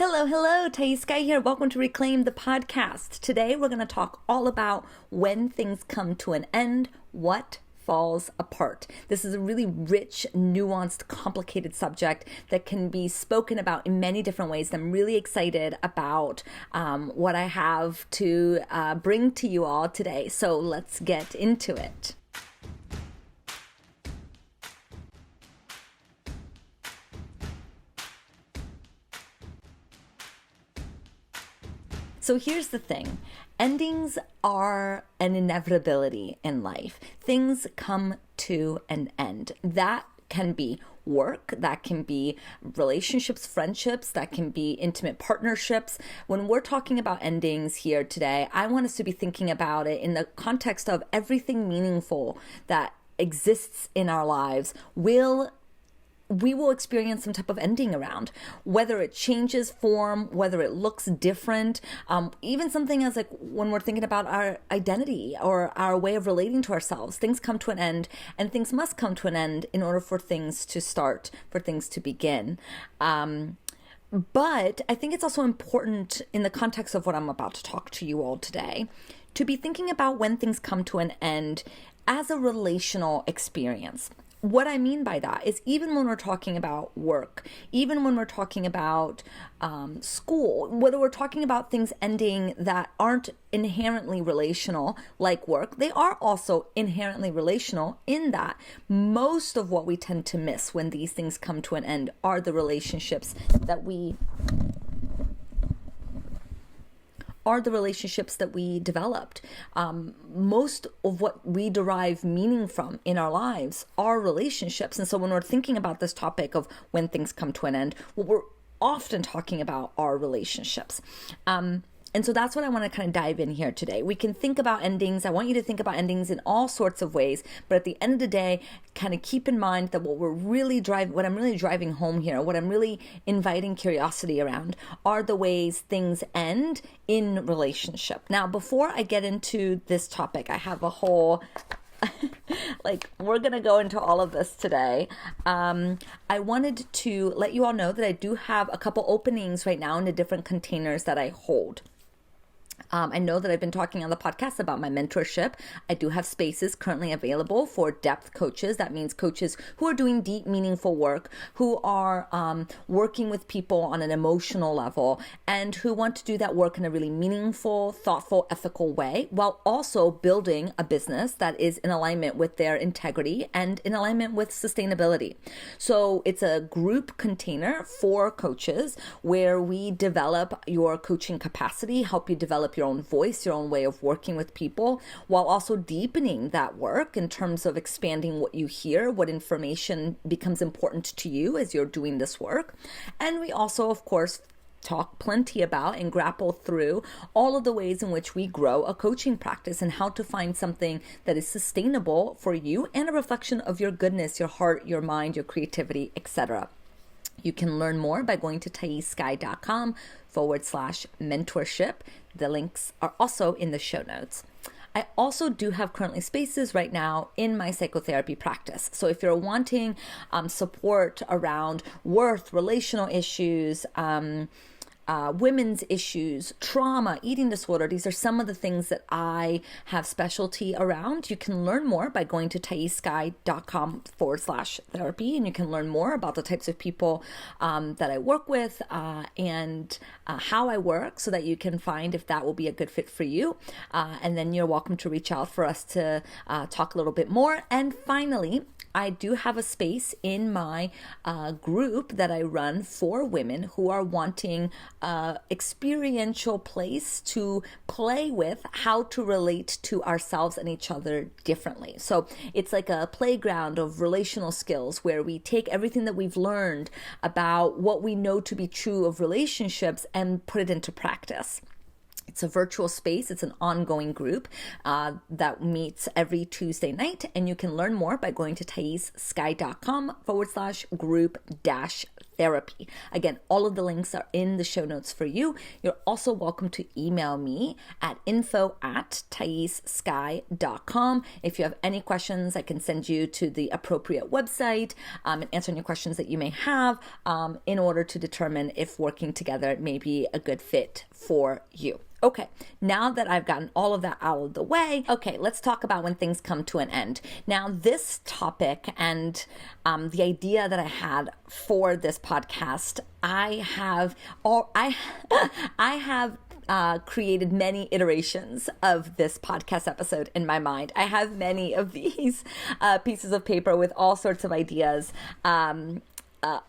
Hello, Thaís Sky here. Welcome to Reclaim the Podcast. Today we're going to talk all about when things come to an end, what falls apart. This is a really rich, nuanced, complicated subject that can be spoken about in many different ways. I'm really excited about what I have to bring to you all today. So let's get into it. So here's the thing. Endings are an inevitability in life. Things come to an end. That can be work, that can be relationships, friendships, that can be intimate partnerships. When we're talking about endings here today, I want us to be thinking about it in the context of everything meaningful that exists in our lives we will experience some type of ending around, whether it changes form, whether it looks different, even something as like when we're thinking about our identity or our way of relating to ourselves. Things come to an end, and things must come to an end in order for things to start, for things to begin. But I think it's also important in the context of what I'm about to talk to you all today, to be thinking about when things come to an end as a relational experience. What I mean by that is even when we're talking about work, even when we're talking about school, whether we're talking about things ending that aren't inherently relational, like work, they are also inherently relational in that most of what we tend to miss when these things come to an end are the relationships that we developed. Most of what we derive meaning from in our lives are relationships. And so when we're thinking about this topic of when things come to an end, what we're often talking about are relationships. And so that's what I want to kind of dive in here today. We can think about endings. I want you to think about endings in all sorts of ways. But at the end of the day, kind of keep in mind that what I'm really driving home here, what I'm really inviting curiosity around are the ways things end in relationship. Now, before I get into this topic, I have a whole... we're going to go into all of this today. I wanted to let you all know that I do have a couple openings right now in the different containers that I hold. I know that I've been talking on the podcast about my mentorship. I do have spaces currently available for depth coaches. That means coaches who are doing deep, meaningful work, who are working with people on an emotional level, and who want to do that work in a really meaningful, thoughtful, ethical way, while also building a business that is in alignment with their integrity and in alignment with sustainability. So it's a group container for coaches where we develop your coaching capacity, help you develop your own voice, your own way of working with people, while also deepening that work in terms of expanding what you hear, what information becomes important to you as you're doing this work. And we also, of course, talk plenty about and grapple through all of the ways in which we grow a coaching practice and how to find something that is sustainable for you and a reflection of your goodness, your heart, your mind, your creativity, etc. You can learn more by going to thaissky.com/mentorship. The links are also in the show notes. I also do have currently spaces right now in my psychotherapy practice. So if you're wanting support around worth, relational issues, women's issues, trauma, eating disorder, these are some of the things that I have specialty around. You can learn more by going to thaissky.com/therapy, and you can learn more about the types of people that I work with and how I work, so that you can find if that will be a good fit for you. And then you're welcome to reach out for us to talk a little bit more. And finally, I do have a space in my group that I run for women who are wanting experiential place to play with how to relate to ourselves and each other differently. So it's like a playground of relational skills where we take everything that we've learned about what we know to be true of relationships and put it into practice. It's a virtual space. It's an ongoing group that meets every Tuesday night. And you can learn more by going to thaissky.com/group-therapy. therapy. Again, all of the links are in the show notes for you. You're also welcome to email me at info@thaissky.com. If you have any questions, I can send you to the appropriate website and answer any questions that you may have in order to determine if working together may be a good fit for you. Okay, now that I've gotten all of that out of the way, okay, let's talk about when things come to an end. Now, this topic and the idea that I had for this podcast, I have created created many iterations of this podcast episode in my mind. I have many of these pieces of paper with all sorts of ideas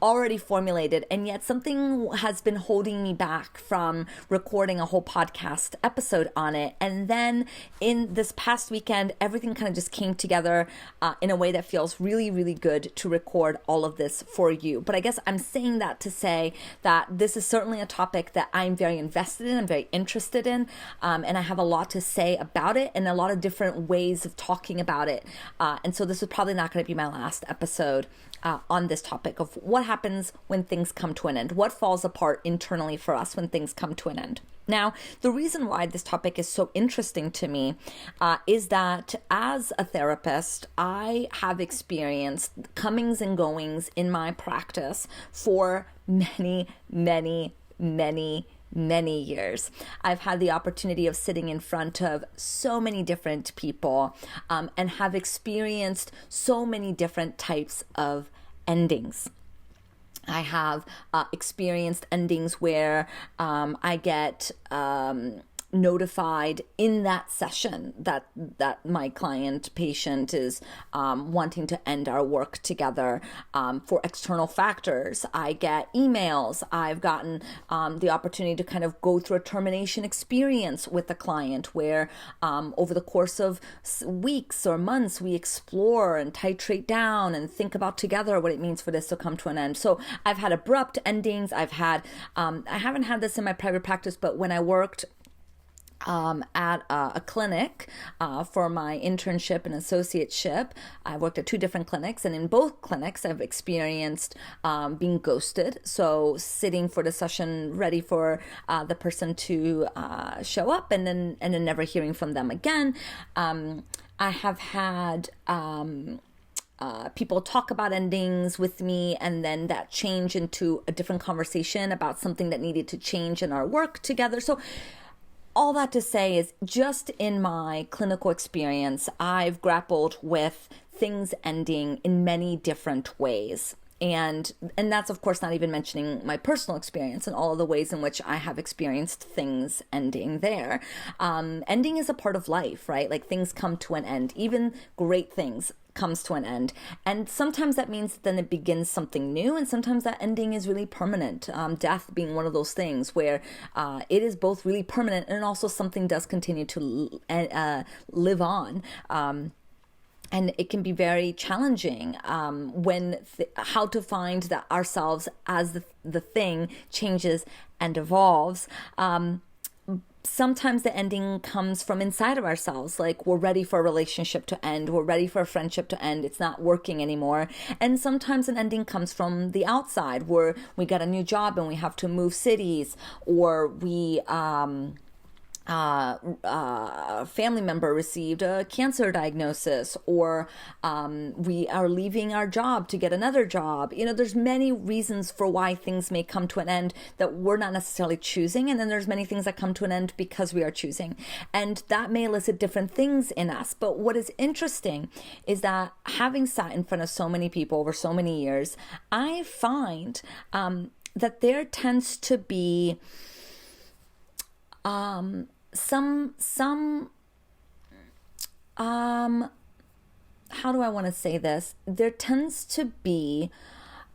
already formulated, and yet something has been holding me back from recording a whole podcast episode on it. And then in this past weekend, everything kind of just came together in a way that feels really, really good to record all of this for you. But I guess I'm saying that to say that this is certainly a topic that I'm very invested in, I'm very interested in, and I have a lot to say about it and a lot of different ways of talking about it. And so this is probably not going to be my last episode on this topic of what happens when things come to an end, what falls apart internally for us when things come to an end. Now, the reason why this topic is so interesting to me is that as a therapist, I have experienced comings and goings in my practice for many, many, many years. I've had the opportunity of sitting in front of so many different people and have experienced so many different types of endings. I have experienced endings where I get notified in that session that my patient is wanting to end our work together for external factors. I get emails. I've gotten the opportunity to kind of go through a termination experience with the client where over the course of weeks or months, we explore and titrate down and think about together what it means for this to come to an end. So I've had abrupt endings. I haven't had this in my private practice, but when I worked at a clinic for my internship and associateship. I worked at 2 different clinics, and in both clinics I've experienced being ghosted. So sitting for the session ready for the person to show up and then never hearing from them again. I have had people talk about endings with me, and then that change into a different conversation about something that needed to change in our work together. So all that to say is, just in my clinical experience, I've grappled with things ending in many different ways. And that's, of course, not even mentioning my personal experience and all of the ways in which I have experienced things ending there. Ending is a part of life, right? Like, things come to an end. Even great things comes to an end. And sometimes that means then it begins something new, and sometimes that ending is really permanent. Death being one of those things where it is both really permanent and also something does continue to live on. And it can be very challenging when how to find that ourselves as the thing changes and evolves. Sometimes the ending comes from inside of ourselves, like we're ready for a relationship to end, we're ready for a friendship to end, it's not working anymore. And sometimes an ending comes from the outside, where we got a new job and we have to move cities, or we a family member received a cancer diagnosis, or we are leaving our job to get another job. You know, there's many reasons for why things may come to an end that we're not necessarily choosing, and then there's many things that come to an end because we are choosing, and that may elicit different things in us. But what is interesting is that, having sat in front of so many people over so many years, I find that there tends to be how do I want to say this? There tends to be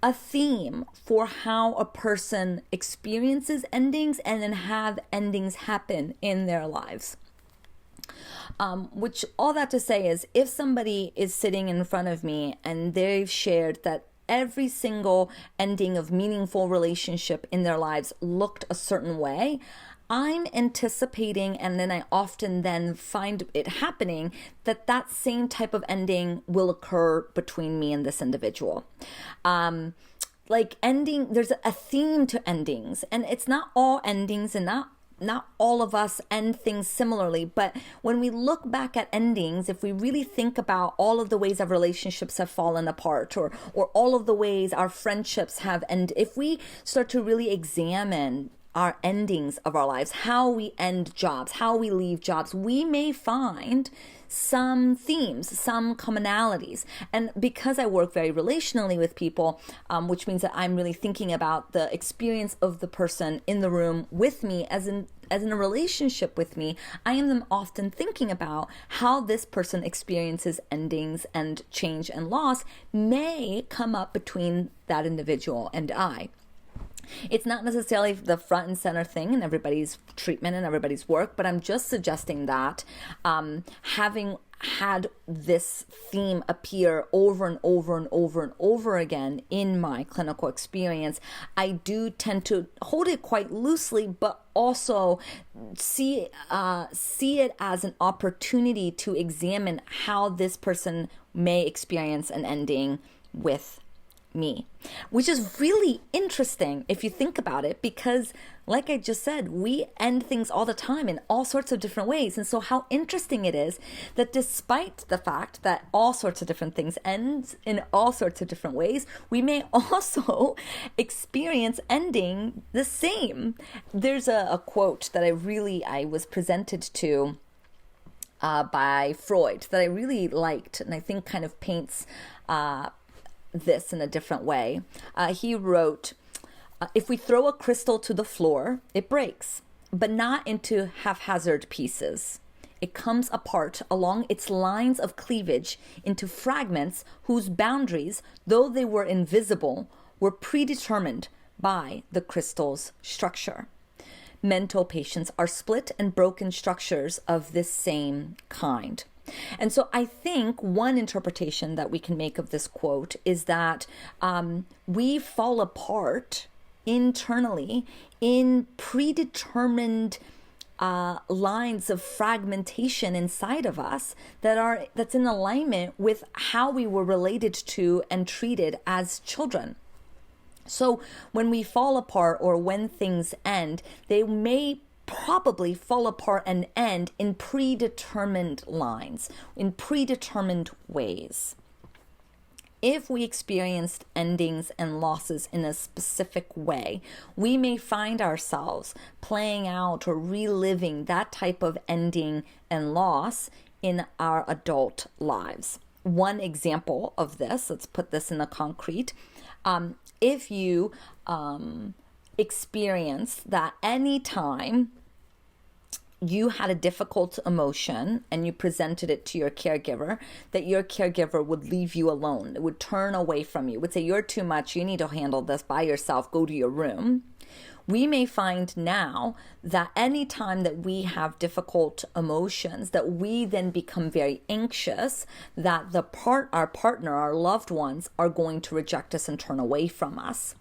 a theme for how a person experiences endings and then have endings happen in their lives. Which, all that to say is, if somebody is sitting in front of me and they've shared that every single ending of meaningful relationship in their lives looked a certain way, I'm anticipating, and then I often then find it happening, that same type of ending will occur between me and this individual. like ending, there's a theme to endings, and it's not all endings, and not all of us end things similarly. But when we look back at endings, if we really think about all of the ways our relationships have fallen apart, or all of the ways our friendships have ended, if we start to really examine our endings of our lives, how we end jobs, how we leave jobs, we may find some themes, some commonalities. And because I work very relationally with people, which means that I'm really thinking about the experience of the person in the room with me, as in a relationship with me, I am often thinking about how this person experiences endings and change and loss may come up between that individual and I. It's not necessarily the front and center thing in everybody's treatment and everybody's work, but I'm just suggesting that having had this theme appear over and over and over and over again in my clinical experience, I do tend to hold it quite loosely, but also see it as an opportunity to examine how this person may experience an ending with me, which is really interesting if you think about it, because like I just said, we end things all the time in all sorts of different ways. And so how interesting it is that despite the fact that all sorts of different things end in all sorts of different ways, we may also experience ending the same. There's a quote that I was presented to by Freud that I really liked, and I think kind of paints this in a different way. He wrote, if we throw a crystal to the floor, it breaks, but not into haphazard pieces. It comes apart along its lines of cleavage into fragments whose boundaries, though they were invisible, were predetermined by the crystal's structure. Mental patients are split and broken structures of this same kind. And so I think one interpretation that we can make of this quote is that we fall apart internally in predetermined lines of fragmentation inside of us that's in alignment with how we were related to and treated as children. So when we fall apart, or when things end, they may probably fall apart and end in predetermined lines, in predetermined ways. If we experienced endings and losses in a specific way, we may find ourselves playing out or reliving that type of ending and loss in our adult lives. One example of this, let's put this in the concrete, if you experience that any time you had a difficult emotion and you presented it to your caregiver, that your caregiver would leave you alone, would turn away from you, would say, you're too much, you need to handle this by yourself, go to your room. We may find now that any time that we have difficult emotions, that we then become very anxious, that our partner, our loved ones are going to reject us and turn away from us.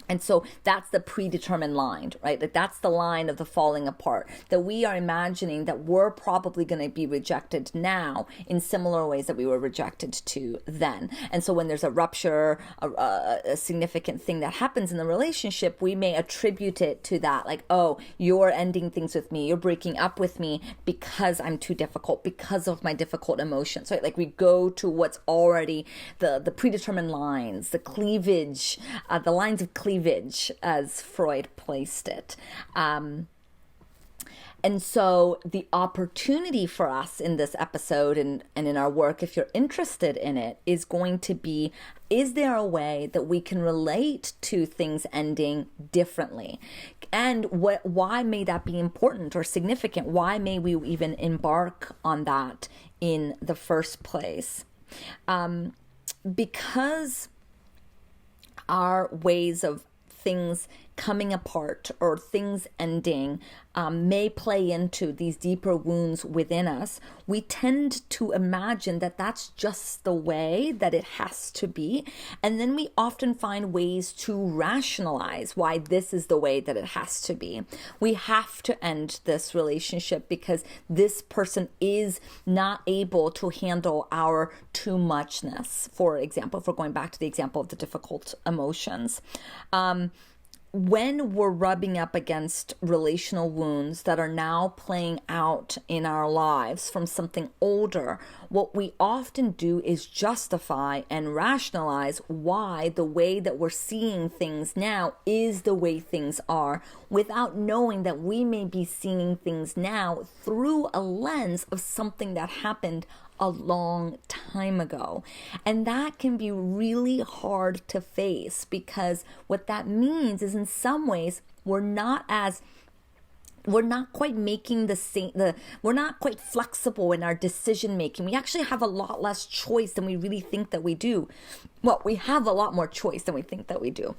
And so that's the predetermined line, right? Like that's the line of the falling apart, that we are imagining that we're probably going to be rejected now in similar ways that we were rejected to then. And so when there's a rupture, a significant thing that happens in the relationship, we may attribute it to that, like, oh, you're ending things with me, you're breaking up with me because I'm too difficult, because of my difficult emotions, right? Like we go to what's already the predetermined lines, the cleavage, the lines of cleavage, as Freud placed it. And so the opportunity for us in this episode and in our work, if you're interested in it, is going to be, is there a way that we can relate to things ending differently? And why may that be important or significant? Why may we even embark on that in the first place? Because our ways of things coming apart or things ending may play into these deeper wounds within us, we tend to imagine that that's just the way that it has to be. And then we often find ways to rationalize why this is the way that it has to be. We have to end this relationship because this person is not able to handle our too muchness. For example, if we're going back to the example of the difficult emotions. When we're rubbing up against relational wounds that are now playing out in our lives from something older, what we often do is justify and rationalize why the way that we're seeing things now is the way things are, without knowing that we may be seeing things now through a lens of something that happened a long time ago. And that can be really hard to face, because what that means is in some ways we're not quite making we're not quite flexible in our decision making. We actually have a lot less choice than we really think that we do. Well, we have a lot more choice than we think that we do.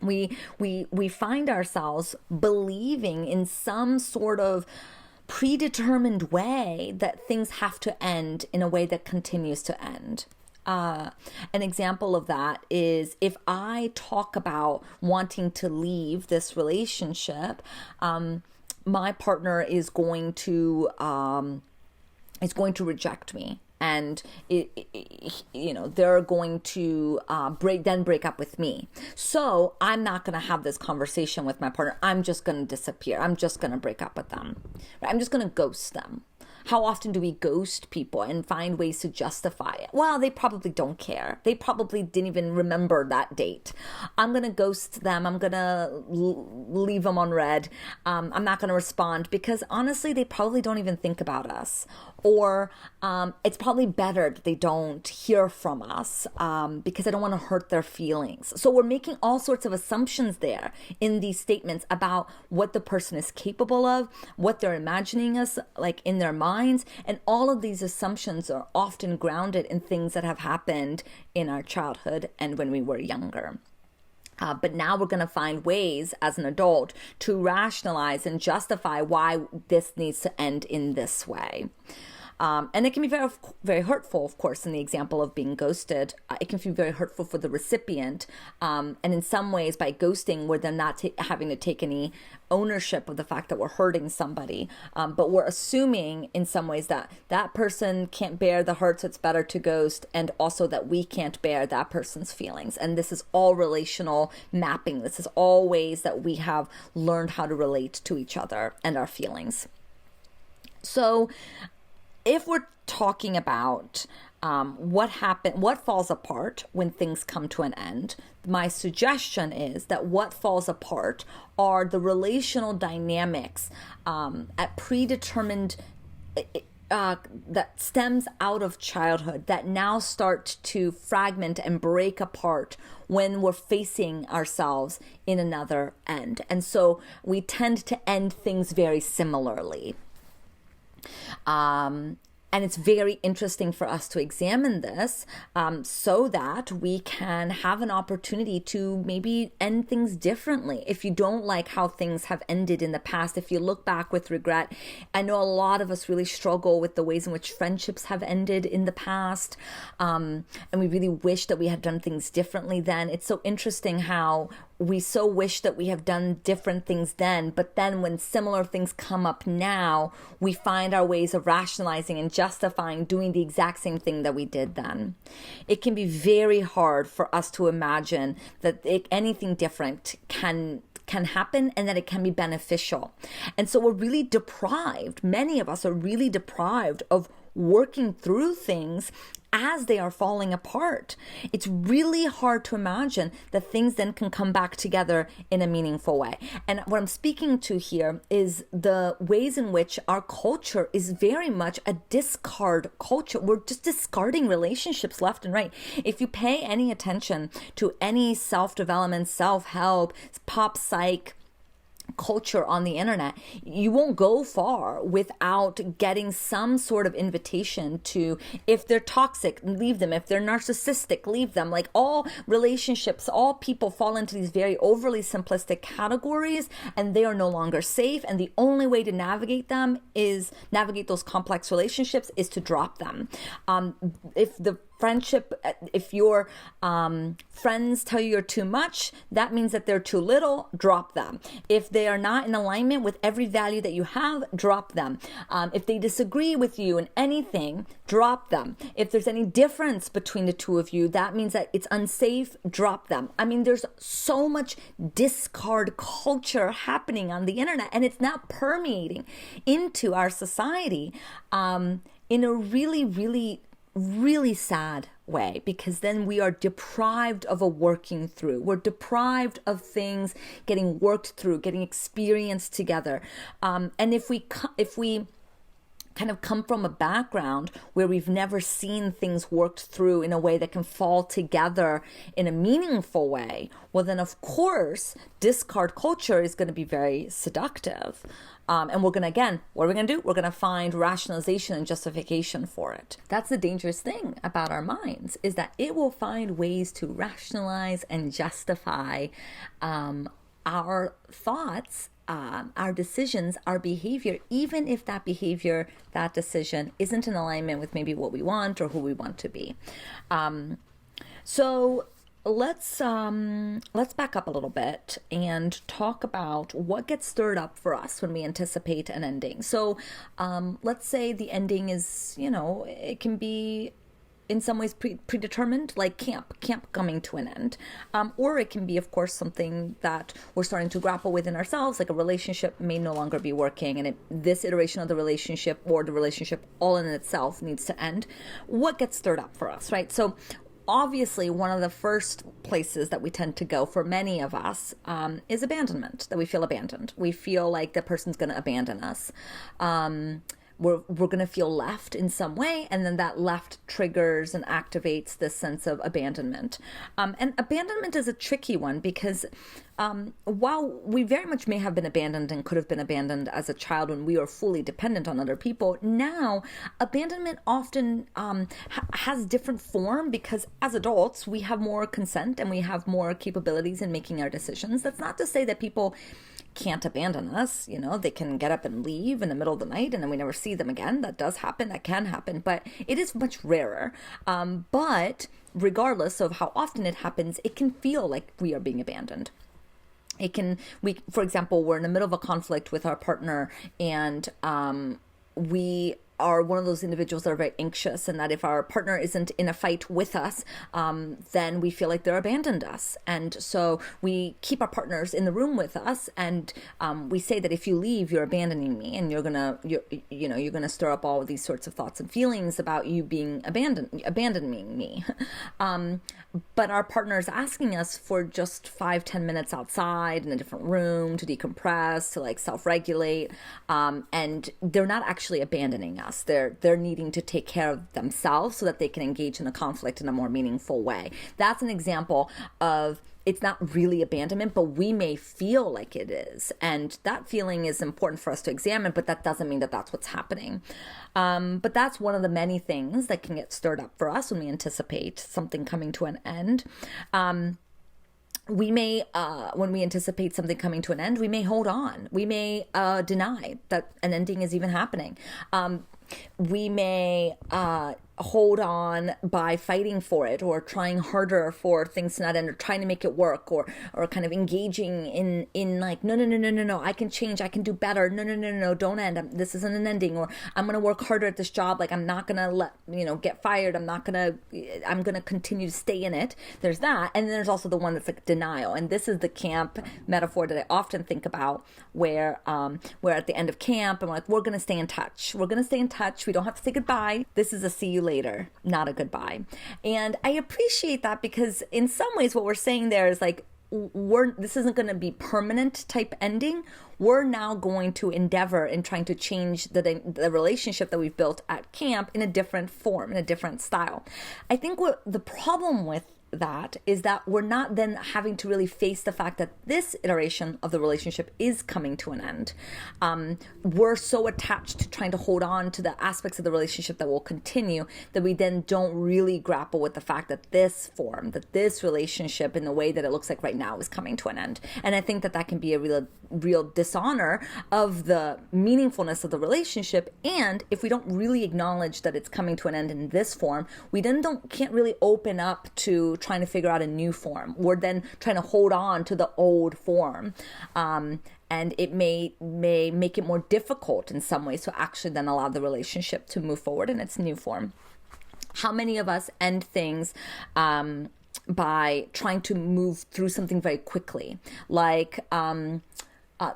We find ourselves believing in some sort of predetermined way that things have to end in a way that continues to end. An example of that is if I talk about wanting to leave this relationship, my partner is going to reject me. And they're going to break up with me. So I'm not going to have this conversation with my partner. I'm just going to disappear. I'm just going to break up with them. I'm just going to ghost them. How often do we ghost people and find ways to justify it? Well, they probably don't care. They probably didn't even remember that date. I'm going to ghost them. I'm going to leave them on red. I'm not going to respond because honestly, they probably don't even think about us. Or it's probably better that they don't hear from us because I don't want to hurt their feelings. So we're making all sorts of assumptions there in these statements about what the person is capable of, what they're imagining us like in their minds. And all of these assumptions are often grounded in things that have happened in our childhood and when we were younger. But now we're going to find ways as an adult to rationalize and justify why this needs to end in this way. And it can be very, very hurtful, of course, in the example of being ghosted. It can be very hurtful for the recipient. And in some ways, by ghosting, where they're not having to take any ownership of the fact that we're hurting somebody. But we're assuming in some ways that that person can't bear the hurt, so it's better to ghost. And also that we can't bear that person's feelings. And this is all relational mapping. This is all ways that we have learned how to relate to each other and our feelings. So if we're talking about what falls apart when things come to an end, my suggestion is that what falls apart are the relational dynamics at predetermined that stems out of childhood that now start to fragment and break apart when we're facing ourselves in another end. And so we tend to end things very similarly. And it's very interesting for us to examine this so that we can have an opportunity to maybe end things differently. If you don't like how things have ended in the past, if you look back with regret, I know a lot of us really struggle with the ways in which friendships have ended in the past. And we really wish that we had done things differently then. It's so interesting how we so wish that we have done different things then, but then when similar things come up now, we find our ways of rationalizing and justifying doing the exact same thing that we did then. It can be very hard for us to imagine that anything different can happen and that it can be beneficial. And so we're really deprived, many of us are really deprived of working through things as they are falling apart. It's really hard to imagine that things then can come back together in a meaningful way. And what I'm speaking to here is the ways in which our culture is very much a discard culture. We're just discarding relationships left and right. If you pay any attention to any self-development, self-help, pop psych, culture on the internet, you won't go far without getting some sort of invitation to, if they're toxic, leave them. If they're narcissistic, leave them. Like, all relationships, all people fall into these very overly simplistic categories, and they are no longer safe. And the only way to navigate those complex relationships is to drop them. If your friends tell you you're too much, that means that they're too little, drop them. If they are not in alignment with every value that you have, drop them. If they disagree with you in anything, drop them. If there's any difference between the two of you, that means that it's unsafe, drop them. I mean, there's so much discard culture happening on the internet, and it's now permeating into our society in a really, really, really sad way, because then we are deprived of a working through. We're deprived of things getting worked through, getting experienced together. And if we kind of come from a background where we've never seen things worked through in a way that can fall together in a meaningful way, well, then of course, discard culture is going to be very seductive. And we're going to, again, what are we going to do? We're going to find rationalization and justification for it. That's the dangerous thing about our minds, is that it will find ways to rationalize and justify our thoughts, our decisions, our behavior, even if that behavior, that decision isn't in alignment with maybe what we want or who we want to be. So let's back up a little bit and talk about what gets stirred up for us when we anticipate an ending. So let's say the ending is, it can be in some ways predetermined, like camp coming to an end. Or it can be, of course, something that we're starting to grapple with in ourselves, like a relationship may no longer be working, and this iteration of the relationship or the relationship all in itself needs to end. What gets stirred up for us, right? So obviously, one of the first places that we tend to go for many of us is abandonment, that we feel abandoned. We feel like the person's going to abandon us. We're going to feel left in some way, and then that left triggers and activates this sense of abandonment. And abandonment is a tricky one because while we very much may have been abandoned and could have been abandoned as a child when we were fully dependent on other people, now abandonment often has different form because as adults we have more consent and we have more capabilities in making our decisions. That's not to say that people can't abandon us. They can get up and leave in the middle of the night and then we never see them again. That does happen. That can happen, but it is much rarer. But regardless of how often it happens, it can feel like we are being abandoned. For example, we're in the middle of a conflict with our partner and we are one of those individuals that are very anxious, and that if our partner isn't in a fight with us, then we feel like they're abandoned us. And so we keep our partners in the room with us, and we say that if you leave, you're abandoning me, and you're gonna stir up all of these sorts of thoughts and feelings about you being abandoning me. But our partner is asking us for just 5-10 minutes outside in a different room to decompress, to like self-regulate, and they're not actually abandoning us. They're needing to take care of themselves so that they can engage in a conflict in a more meaningful way. That's an example of, it's not really abandonment, but we may feel like it is. And that feeling is important for us to examine, but that doesn't mean that that's what's happening. But that's one of the many things that can get stirred up for us when we anticipate something coming to an end. We may, when we anticipate something coming to an end, we may hold on. We may deny that an ending is even happening. We may hold on by fighting for it or trying harder for things to not end or trying to make it work or kind of engaging in like, no, I can change, I can do better. No, don't end. This isn't an ending, or I'm going to work harder at this job. Like, I'm not going to get fired. I'm going to continue to stay in it. There's that. And then there's also the one that's like denial. And this is the camp metaphor that I often think about where at the end of camp, I'm like, we're going to stay in touch. We're going to stay in touch. We don't have to say goodbye. This is a see you later, not a goodbye. And I appreciate that because in some ways what we're saying there is like, this isn't going to be permanent type ending. We're now going to endeavor in trying to change the relationship that we've built at camp in a different form, in a different style. I think what the problem with that is that we're not then having to really face the fact that this iteration of the relationship is coming to an end. We're so attached to trying to hold on to the aspects of the relationship that will continue that we then don't really grapple with the fact that this form, that this relationship in the way that it looks like right now is coming to an end. And I think that that can be a real dishonor of the meaningfulness of the relationship. And if we don't really acknowledge that it's coming to an end in this form, we then can't really open up to trying to figure out a new form. We're then trying to hold on to the old form. And it may make it more difficult in some ways to actually then allow the relationship to move forward in its new form. How many of us end things by trying to move through something very quickly? Like,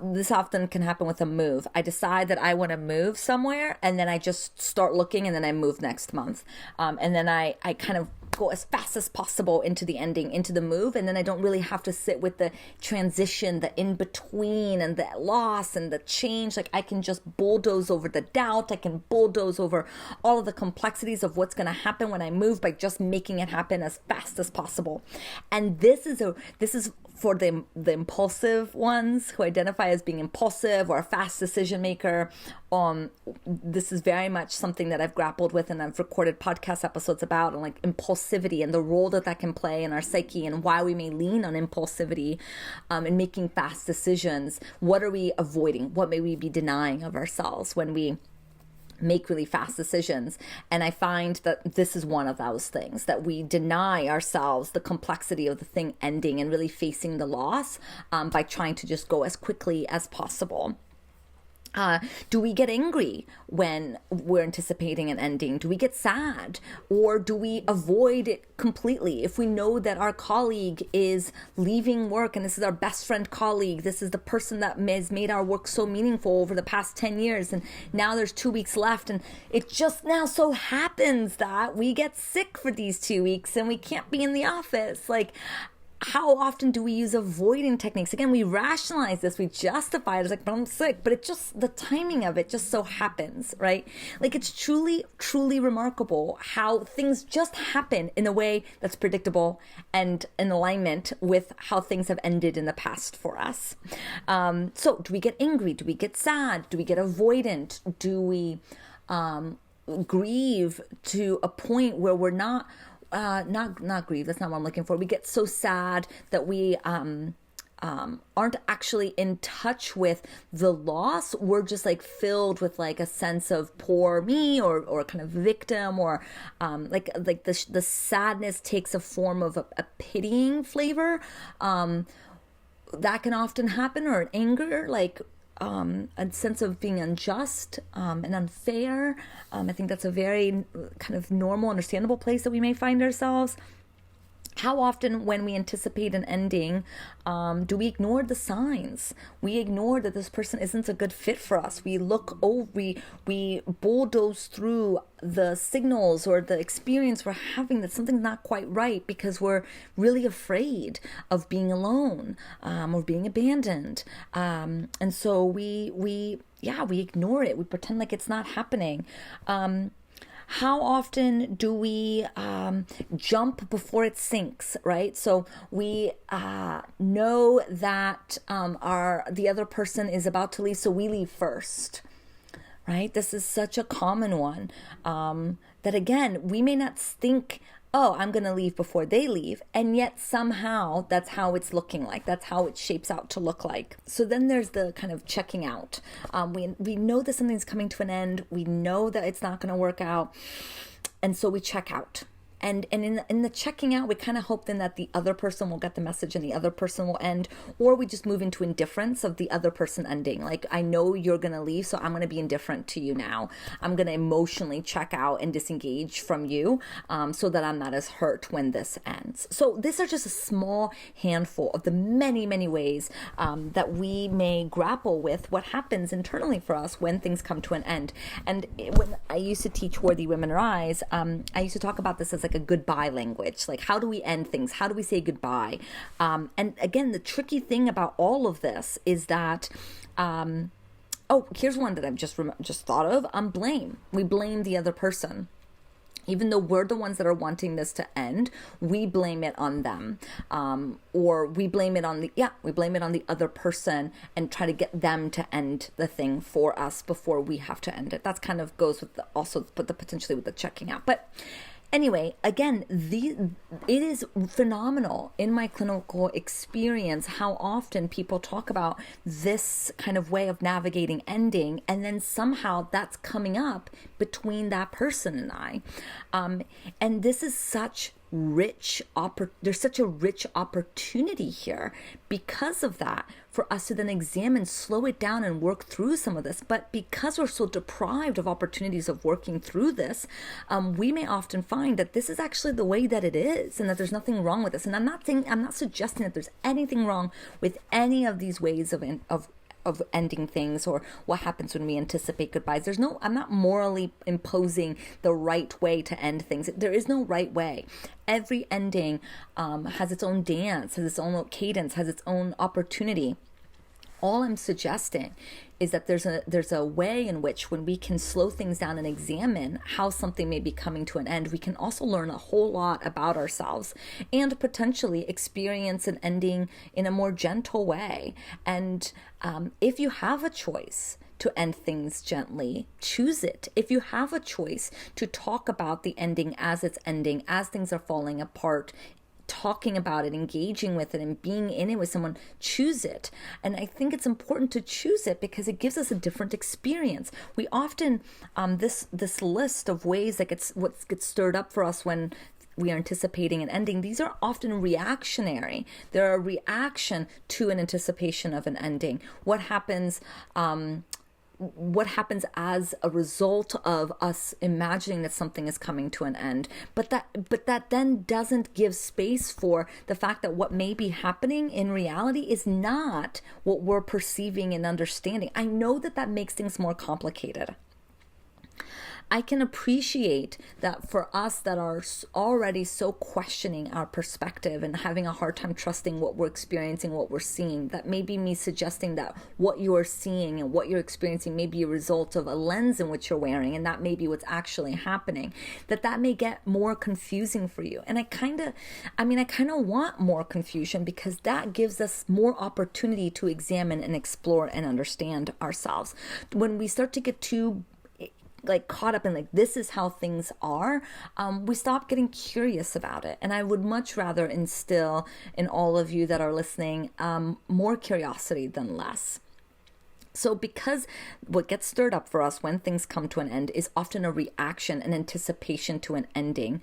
this often can happen with a move. I decide that I want to move somewhere, and then I just start looking, and then I move next month. And then I kind of go as fast as possible into the ending, into the move, and then I don't really have to sit with the transition, the in-between, and the loss and the change. Like, I can just bulldoze over the doubt. I can bulldoze over all of the complexities of what's going to happen when I move by just making it happen as fast as possible. And this is for the impulsive ones who identify as being impulsive or a fast decision maker. This is very much something that I've grappled with, and I've recorded podcast episodes about, and like impulsivity and the role that can play in our psyche, and why we may lean on impulsivity in making fast decisions. What are we avoiding? What may we be denying of ourselves when we make really fast decisions? And I find that this is one of those things, that we deny ourselves the complexity of the thing ending and really facing the loss by trying to just go as quickly as possible. Do we get angry when we're anticipating an ending? Do we get sad? Or do we avoid it completely? If we know that our colleague is leaving work, and this is our best friend colleague, this is the person that has made our work so meaningful over the past 10 years, and now there's 2 weeks left, and it just now so happens that we get sick for these 2 weeks and we can't be in the office. Like, how often do we use avoiding techniques? Again, we rationalize this, we justify it as like, but I'm sick, but it just, the timing of it just so happens, right? Like, it's truly, truly remarkable how things just happen in a way that's predictable and in alignment with how things have ended in the past for us. So do we get angry? Do we get sad? Do we get avoidant? Do we grieve to a point where we're not grieve, that's not what I'm looking for. We get so sad that we aren't actually in touch with the loss. We're just like filled with like a sense of poor me, or kind of victim, or like the sadness takes a form of a pitying flavor. That can often happen, or an anger, like a sense of being unjust and unfair. I think that's a very kind of normal, understandable place that we may find ourselves. How often when we anticipate an ending, do we ignore the signs? We ignore that this person isn't a good fit for us. We look over, we bulldoze through the signals or the experience we're having that something's not quite right, because we're really afraid of being alone or being abandoned. And so we ignore it. We pretend like it's not happening. How often do we jump before it sinks, right? So we know that the other person is about to leave, so we leave first, right? This is such a common one that, again, we may not think, oh, I'm going to leave before they leave. And yet somehow that's how it's looking like. That's how it shapes out to look like. So then there's the kind of checking out. We know that something's coming to an end. We know that it's not going to work out. And so we check out. And in the checking out, we kind of hope then that the other person will get the message and the other person will end, or we just move into indifference of the other person ending. Like, I know you're going to leave, so I'm going to be indifferent to you now. I'm going to emotionally check out and disengage from you so that I'm not as hurt when this ends. So these are just a small handful of the many, many ways that we may grapple with what happens internally for us when things come to an end. And when I used to teach Worthy Women Rise, I used to talk about this as like a goodbye language. Like, how do we end things? How do we say goodbye? And again, the tricky thing about all of this is that, here's one that I've just thought of. Blame. We blame the other person. Even though we're the ones that are wanting this to end, we blame it on them, or we blame it on the other person and try to get them to end the thing for us before we have to end it. That's kind of goes with potentially with the checking out. But anyway, again, it is phenomenal in my clinical experience how often people talk about this kind of way of navigating ending, and then somehow that's coming up between that person and I. And this is there's such a rich opportunity here because of that, for us to then examine, slow it down, and work through some of this. But because we're so deprived of opportunities of working through this, we may often find that this is actually the way that it is, and that there's nothing wrong with this. And I'm not suggesting that there's anything wrong with any of these ways of ending things, or what happens when we anticipate goodbyes. I'm not morally imposing the right way to end things. There is no right way. Every ending has its own dance, has its own cadence, has its own opportunity. All I'm suggesting is that there's a way in which, when we can slow things down and examine how something may be coming to an end, we can also learn a whole lot about ourselves and potentially experience an ending in a more gentle way. And if you have a choice to end things gently, choose it. If you have a choice to talk about the ending as it's ending, as things are falling apart, talking about it, engaging with it, and being in it with someone, choose it. And I think it's important to choose it because it gives us a different experience. We often, this list of ways that gets stirred up for us when we are anticipating an ending, these are often reactionary. They're a reaction to an anticipation of an ending. What happens as a result of us imagining that something is coming to an end. But that then doesn't give space for the fact that what may be happening in reality is not what we're perceiving and understanding. I know that makes things more complicated. I can appreciate that for us that are already so questioning our perspective and having a hard time trusting what we're experiencing, what we're seeing, that may be me suggesting that what you are seeing and what you're experiencing may be a result of a lens in which you're wearing, and that may be what's actually happening, that may get more confusing for you. And I kind of want more confusion, because that gives us more opportunity to examine and explore and understand ourselves. When we start to get too caught up in this is how things are, we stop getting curious about it. And I would much rather instill in all of you that are listening more curiosity than less. So because what gets stirred up for us when things come to an end is often a reaction, an anticipation to an ending,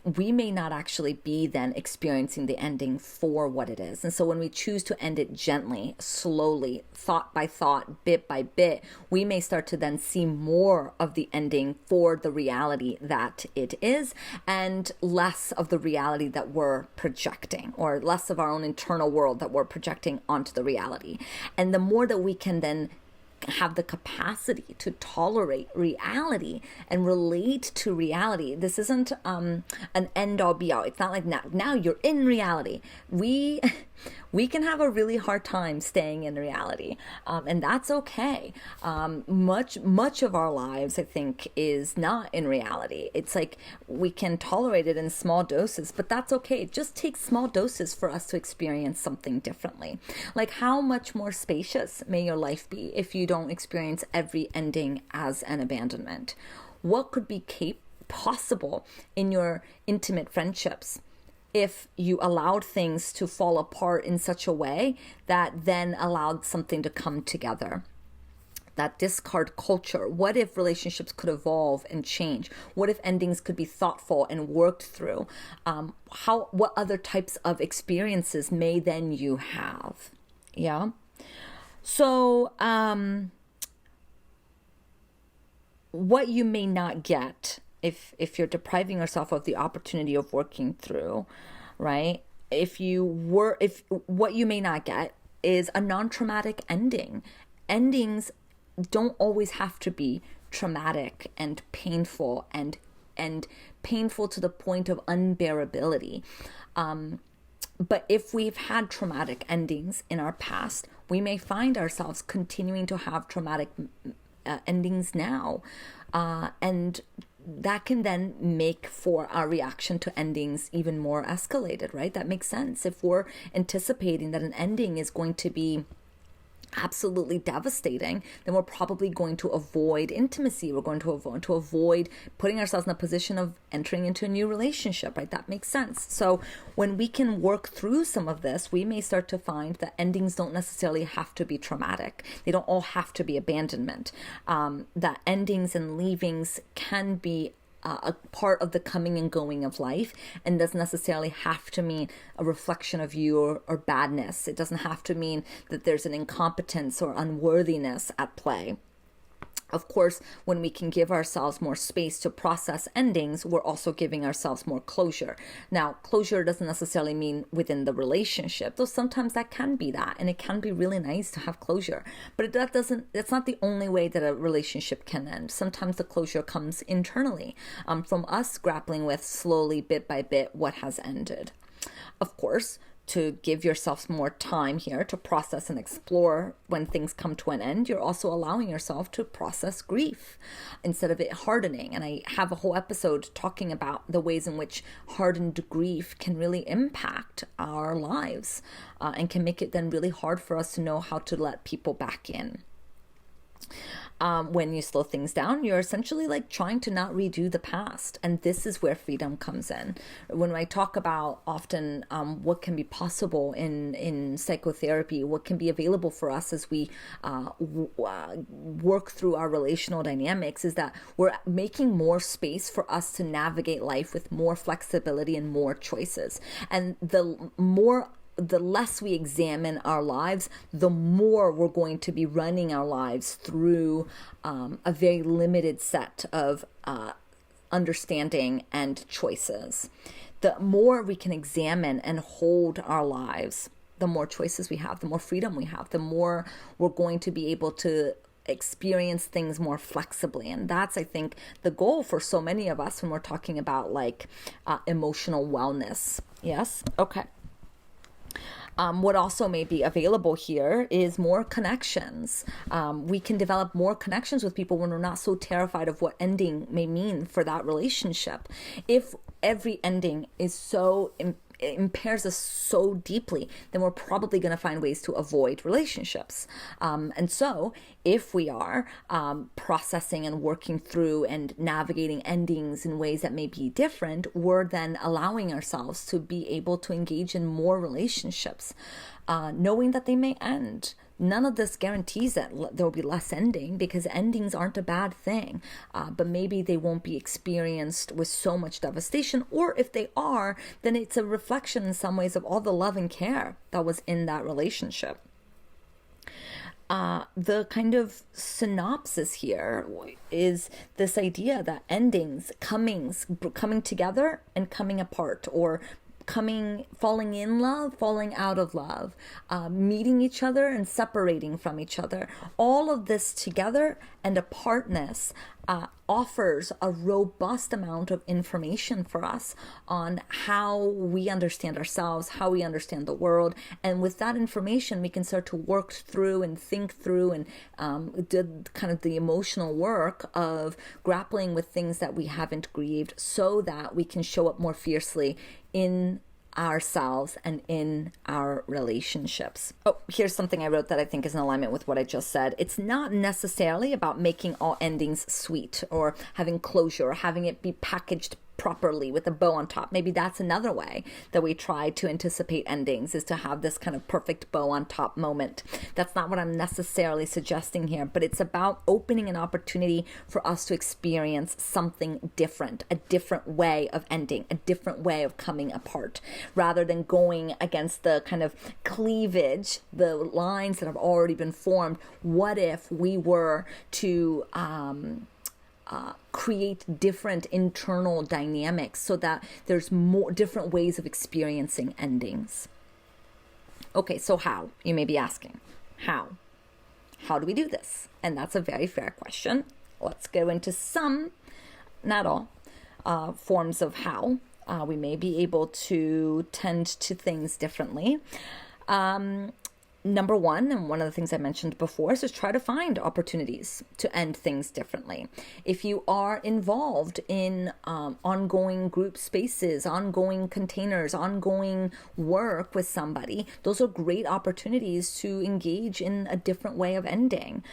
we may not actually be then experiencing the ending for what it is. And so when we choose to end it gently, slowly, thought by thought, bit by bit, we may start to then see more of the ending for the reality that it is, and less of the reality that we're projecting, or less of our own internal world that we're projecting onto the reality. And the more that we can then have the capacity to tolerate reality and relate to reality. This isn't an end all be all. It's not like now you're in reality. We can have a really hard time staying in reality, and that's okay. Much of our lives, I think, is not in reality. It's like we can tolerate it in small doses, but that's okay. It just takes small doses for us to experience something differently. Like, how much more spacious may your life be if you don't experience every ending as an abandonment? What could be possible in your intimate friendships if you allowed things to fall apart in such a way that then allowed something to come together? That discard culture. What if relationships could evolve and change? What if endings could be thoughtful and worked through? What other types of experiences may then you have? Yeah. So, what you may not get if you're depriving yourself of the opportunity of working through, right? If what you may not get is a non-traumatic ending. Endings don't always have to be traumatic and painful and painful to the point of unbearability. But if we've had traumatic endings in our past, we may find ourselves continuing to have traumatic endings now. And that can then make for our reaction to endings even more escalated, right? That makes sense. If we're anticipating that an ending is going to be absolutely devastating, then we're probably going to avoid intimacy. We're going to avoid putting ourselves in a position of entering into a new relationship, right? That makes sense. So when we can work through some of this, we may start to find that endings don't necessarily have to be traumatic. They don't all have to be abandonment. That endings and leavings can be a part of the coming and going of life, and doesn't necessarily have to mean a reflection of you or badness. It doesn't have to mean that there's an incompetence or unworthiness at play. Of course, when we can give ourselves more space to process endings, we're also giving ourselves more closure. Now, closure doesn't necessarily mean within the relationship, though sometimes that can be that, and it can be really nice to have closure. But that's not the only way that a relationship can end. Sometimes the closure comes internally, from us grappling with slowly, bit by bit, what has ended. Of course, to give yourself more time here to process and explore when things come to an end, you're also allowing yourself to process grief instead of it hardening. And I have a whole episode talking about the ways in which hardened grief can really impact our lives, and can make it then really hard for us to know how to let people back in. When you slow things down, you're essentially like trying to not redo the past. And this is where freedom comes in. When I talk about often what can be possible in psychotherapy, what can be available for us as we work through our relational dynamics, is that we're making more space for us to navigate life with more flexibility and more choices. And the less we examine our lives, the more we're going to be running our lives through a very limited set of understanding and choices. The more we can examine and hold our lives, the more choices we have, the more freedom we have, the more we're going to be able to experience things more flexibly. And that's, I think, the goal for so many of us when we're talking about emotional wellness. Yes? Okay. What also may be available here is more connections. We can develop more connections with people when we're not so terrified of what ending may mean for that relationship. If every ending is so impairs us so deeply, then we're probably going to find ways to avoid relationships. And so if we are processing and working through and navigating endings in ways that may be different, we're then allowing ourselves to be able to engage in more relationships, knowing that they may end. None of this guarantees that there will be less ending, because endings aren't a bad thing, but maybe they won't be experienced with so much devastation, or if they are, then it's a reflection in some ways of all the love and care that was in that relationship. The kind of synopsis here is this idea that endings, coming together and coming apart, or falling in love, falling out of love, meeting each other and separating from each other. All of this together and apartness offers a robust amount of information for us on how we understand ourselves, how we understand the world. And with that information, we can start to work through and think through and do kind of the emotional work of grappling with things that we haven't grieved, so that we can show up more fiercely in ourselves and in our relationships. Oh, here's something I wrote that I think is in alignment with what I just said. It's not necessarily about making all endings sweet, or having closure, or having it be packaged properly with a bow on top. Maybe that's another way that we try to anticipate endings, is to have this kind of perfect bow on top moment. That's not what I'm necessarily suggesting here, but it's about opening an opportunity for us to experience something different, a different way of ending, a different way of coming apart, rather than going against the kind of cleavage, the lines that have already been formed. What if we were to create different internal dynamics so that there's more different ways of experiencing endings? Okay, so how? You may be asking, how? How do we do this? And that's a very fair question. Let's go into some, not all, forms of how we may be able to tend to things differently. number one, and one of the things I mentioned before, is just try to find opportunities to end things differently. If you are involved in ongoing group spaces, ongoing containers, ongoing work with somebody, those are great opportunities to engage in a different way of ending.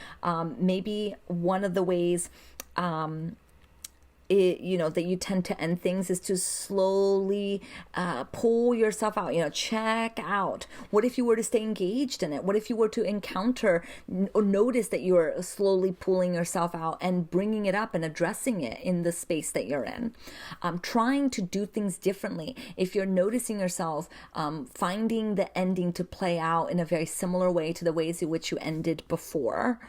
Maybe one of the ways that you tend to end things is to slowly pull yourself out, check out. What if you were to stay engaged in it? What if you were to encounter or notice that you're slowly pulling yourself out and bringing it up and addressing it in the space that you're in? Trying to do things differently. If you're noticing yourself finding the ending to play out in a very similar way to the ways in which you ended before,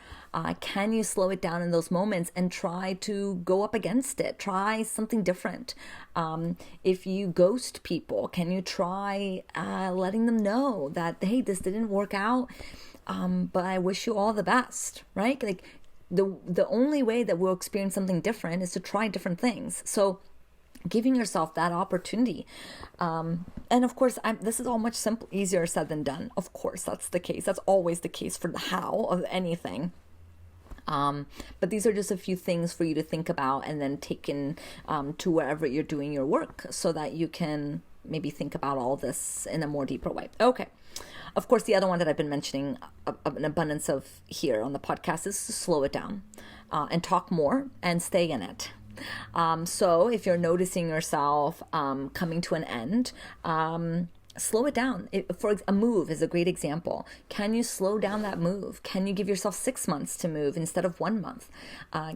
can you slow it down in those moments and try to go up against it? Try something different. If you ghost people, can you try letting them know that, hey, this didn't work out, but I wish you all the best, right? Like the only way that we'll experience something different is to try different things. So giving yourself that opportunity. And of course, this is all much easier said than done. Of course, that's the case. That's always the case for the how of anything. But these are just a few things for you to think about and then take in to wherever you're doing your work so that you can maybe think about all this in a more deeper way. Okay. Of course, the other one that I've been mentioning an abundance of here on the podcast is to slow it down and talk more and stay in it. So if you're noticing yourself coming to an end, slow it down. For a move is a great example. Can you slow down that move? Can you give yourself 6 months to move instead of 1 month?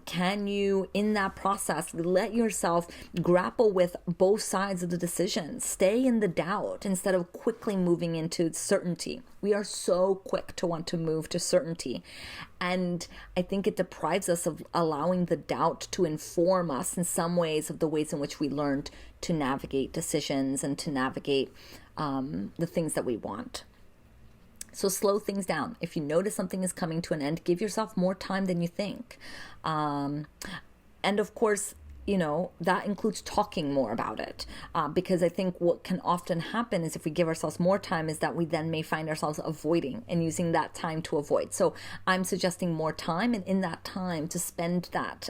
Can you, in that process, let yourself grapple with both sides of the decision? Stay in the doubt instead of quickly moving into certainty. We are so quick to want to move to certainty. And I think it deprives us of allowing the doubt to inform us in some ways of the ways in which we learned to navigate decisions and to navigate the things that we want. So slow things down. If you notice something is coming to an end, give yourself more time than you think. And of course, that includes talking more about it. Because I think what can often happen is if we give ourselves more time is that we then may find ourselves avoiding and using that time to avoid. So I'm suggesting more time, and in that time to spend that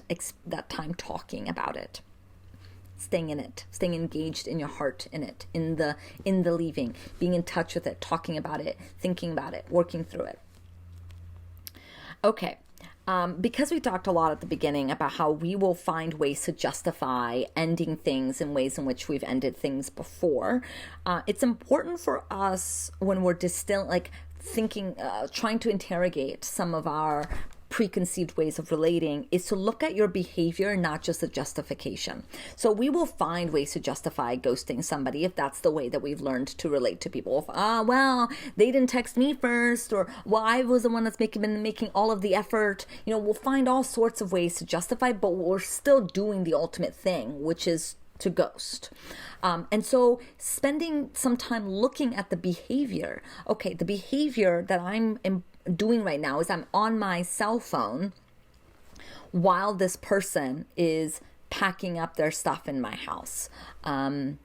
time talking about it. Staying in it, staying engaged in your heart in it, in the leaving, being in touch with it, talking about it, thinking about it, working through it. Okay. Because we talked a lot at the beginning about how we will find ways to justify ending things in ways in which we've ended things before, it's important for us when we're trying to interrogate some of our preconceived ways of relating is to look at your behavior, not just the justification. So we will find ways to justify ghosting somebody if that's the way that we've learned to relate to people. Well, they didn't text me first, or well, I was the one that's been making all of the effort. We'll find all sorts of ways to justify, but we're still doing the ultimate thing, which is to ghost. And so spending some time looking at the behavior. Okay, the behavior that I'm doing right now is I'm on my cell phone while this person is packing up their stuff in my house. I'm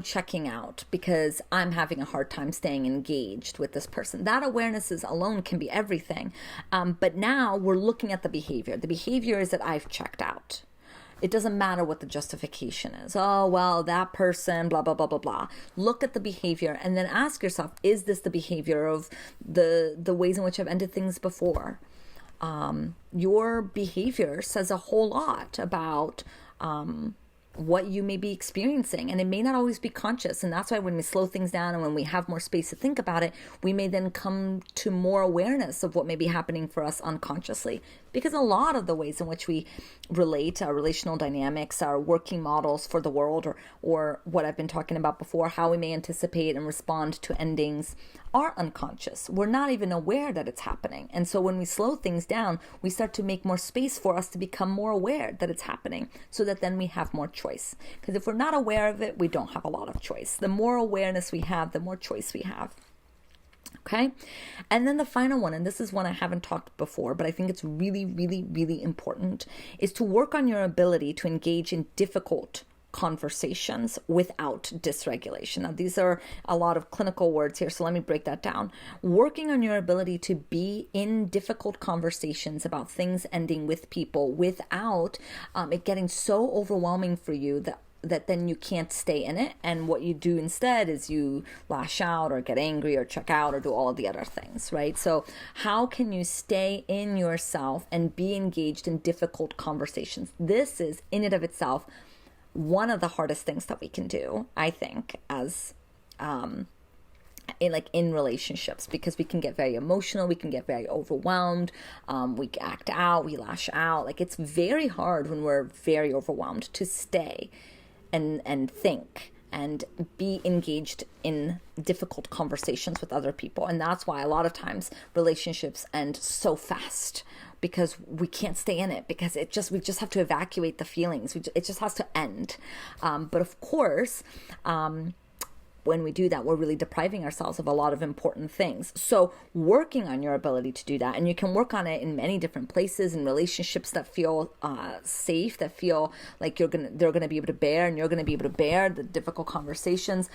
checking out because I'm having a hard time staying engaged with this person. That awareness alone can be everything. But now we're looking at the behavior. The behavior is that I've checked out. It doesn't matter what the justification is. Oh, well, that person, blah, blah, blah, blah, blah. Look at the behavior and then ask yourself, is this the behavior of the ways in which I've ended things before? Your behavior says a whole lot about what you may be experiencing, and it may not always be conscious. And that's why when we slow things down and when we have more space to think about it, we may then come to more awareness of what may be happening for us unconsciously. Because a lot of the ways in which we relate, our relational dynamics, our working models for the world, or what I've been talking about before, how we may anticipate and respond to endings, are unconscious. We're not even aware that it's happening. And so when we slow things down, we start to make more space for us to become more aware that it's happening, so that then we have more choice. Because if we're not aware of it, we don't have a lot of choice. The more awareness we have, the more choice we have. Okay. And then the final one, and this is one I haven't talked before, but I think it's really, really, really important, is to work on your ability to engage in difficult conversations without dysregulation. Now, these are a lot of clinical words here, so let me break that down. Working on your ability to be in difficult conversations about things ending with people without it getting so overwhelming for you that then you can't stay in it. And what you do instead is you lash out or get angry or check out or do all of the other things, right? So how can you stay in yourself and be engaged in difficult conversations? This is in and of itself one of the hardest things that we can do, I think, as in relationships, because we can get very emotional, we can get very overwhelmed, we act out, we lash out. Like, it's very hard when we're very overwhelmed to stay and think and be engaged in difficult conversations with other people. And that's why a lot of times relationships end so fast, because we can't stay in it, because we just have to evacuate the feelings. It just has to end. But of course, when we do that, we're really depriving ourselves of a lot of important things. So working on your ability to do that, and you can work on it in many different places, in relationships that feel safe, that feel like they're gonna be able to bear, and you're gonna be able to bear the difficult conversations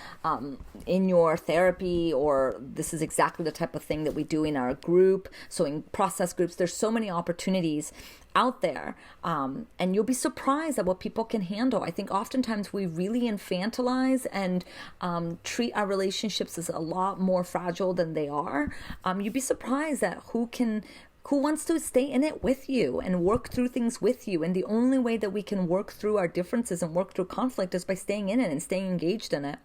in your therapy, or this is exactly the type of thing that we do in our group. So in process groups, there's so many opportunities out there, and you'll be surprised at what people can handle. I think oftentimes we really infantilize and treat our relationships as a lot more fragile than they are. You'd be surprised at who wants to stay in it with you and work through things with you. And the only way that we can work through our differences and work through conflict is by staying in it and staying engaged in it.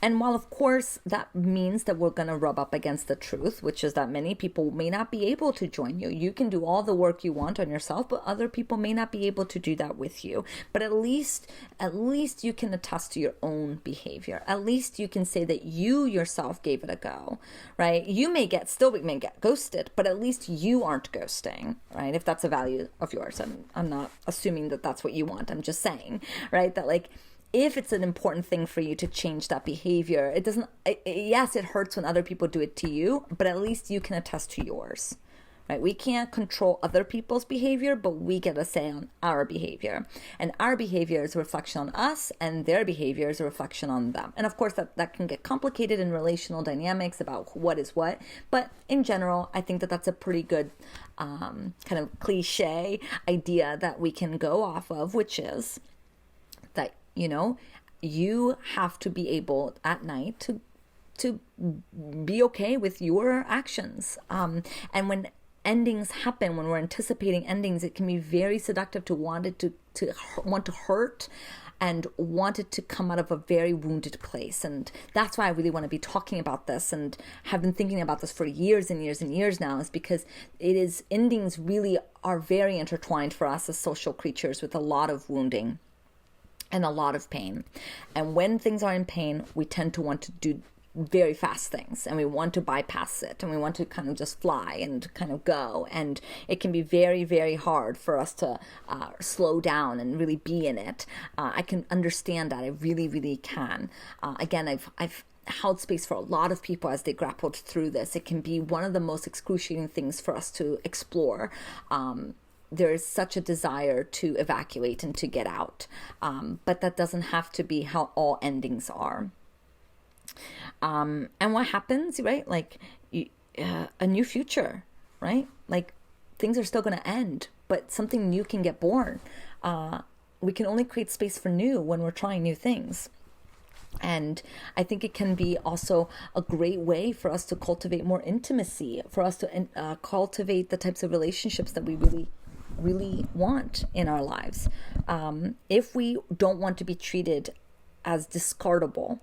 And while, of course, that means that we're going to rub up against the truth, which is that many people may not be able to join you. You can do all the work you want on yourself, but other people may not be able to do that with you. But at least you can attest to your own behavior. At least you can say that you yourself gave it a go, right? You may get ghosted, but at least you aren't ghosting, right? If that's a value of yours. I'm not assuming that that's what you want. I'm just saying, right? That, like, if it's an important thing for you to change that behavior, yes, it hurts when other people do it to you, but at least you can attest to yours, right? We can't control other people's behavior, but we get a say on our behavior. And our behavior is a reflection on us, and their behavior is a reflection on them. And of course, that can get complicated in relational dynamics about what is what. But in general, I think that that's a pretty good kind of cliche idea that we can go off of, which is that, you have to be able at night to be okay with your actions. And when endings happen, when we're anticipating endings, it can be very seductive to want to hurt and want it to come out of a very wounded place. And that's why I really want to be talking about this and have been thinking about this for years and years and years now, is because endings really are very intertwined for us as social creatures, with a lot of wounding and a lot of pain. And when things are in pain, we tend to want to do very fast things, and we want to bypass it, and we want to kind of just fly and kind of go. And it can be very, very hard for us to slow down and really be in it. I can understand that. I really, really can. Again, I've held space for a lot of people as they grappled through this. It can be one of the most excruciating things for us to explore. There is such a desire to evacuate and to get out. But that doesn't have to be how all endings are. And what happens, right? Like a new future, right? Like, things are still going to end, but something new can get born. We can only create space for new when we're trying new things. And I think it can be also a great way for us to cultivate more intimacy, for us to cultivate the types of relationships that we really want in our lives. If we don't want to be treated as discardable,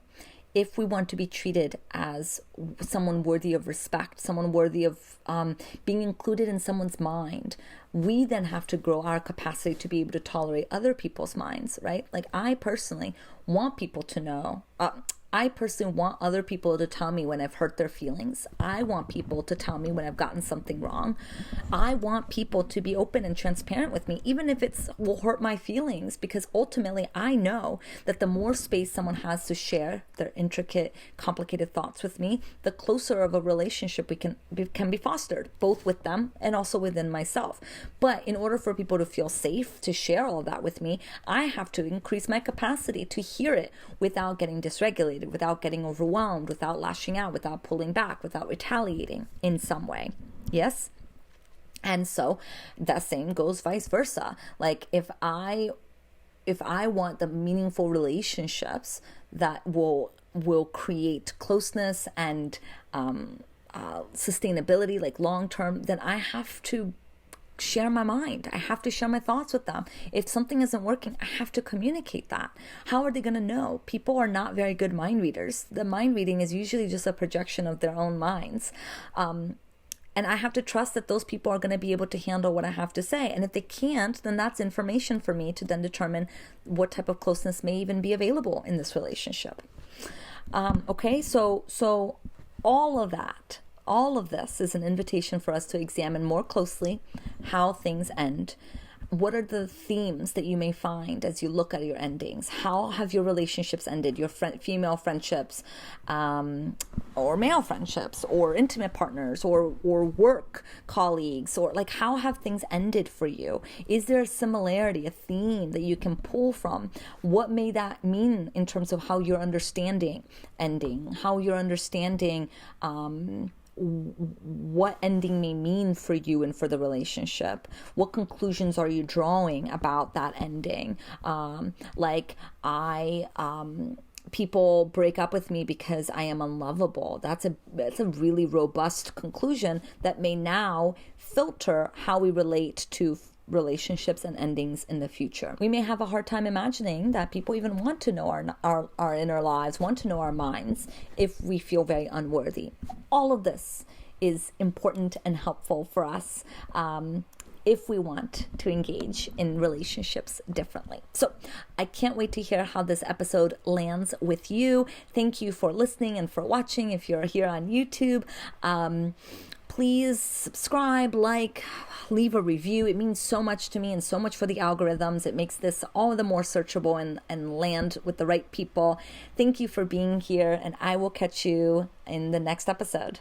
if we want to be treated as someone worthy of respect, someone worthy of being included in someone's mind, we then have to grow our capacity to be able to tolerate other people's minds, right? Like, I personally want people to know, I personally want other people to tell me when I've hurt their feelings. I want people to tell me when I've gotten something wrong. I want people to be open and transparent with me, even if it will hurt my feelings, because ultimately I know that the more space someone has to share their intricate, complicated thoughts with me, the closer of a relationship can be fostered, both with them and also within myself. But in order for people to feel safe to share all of that with me, I have to increase my capacity to hear it without getting dysregulated, without getting overwhelmed, without lashing out, without pulling back, without retaliating in some way. Yes? And so that same goes vice versa. Like if I want the meaningful relationships that will create closeness and sustainability, like long term, then I have to share my mind. I have to share my thoughts with them. If something isn't working, I have to communicate that. How are they going to know? People are not very good mind readers. The mind reading is usually just a projection of their own minds. And I have to trust that those people are going to be able to handle what I have to say. And if they can't, then that's information for me to then determine what type of closeness may even be available in this relationship. Okay, so all of this is an invitation for us to examine more closely how things end. What are the themes that you may find as you look at your endings? How have your relationships ended? Your female friendships, or male friendships, or intimate partners, or work colleagues, or like how have things ended for you? Is there a similarity, a theme that you can pull from? What may that mean in terms of how you're understanding ending? How you're understanding what ending may mean for you and for the relationship? What conclusions are you drawing about that ending? People break up with me because I am unlovable. That's a really robust conclusion that may now filter how we relate to relationships and endings in the future. We may have a hard time imagining that people even want to know our inner lives, want to know our minds, if we feel very unworthy. All of this is important and helpful for us if we want to engage in relationships differently. So I can't wait to hear how this episode lands with you. Thank you for listening and for watching. If you're here on YouTube, please subscribe, leave a review. It means so much to me and so much for the algorithms. It makes this all the more searchable and land with the right people. Thank you for being here, and I will catch you in the next episode.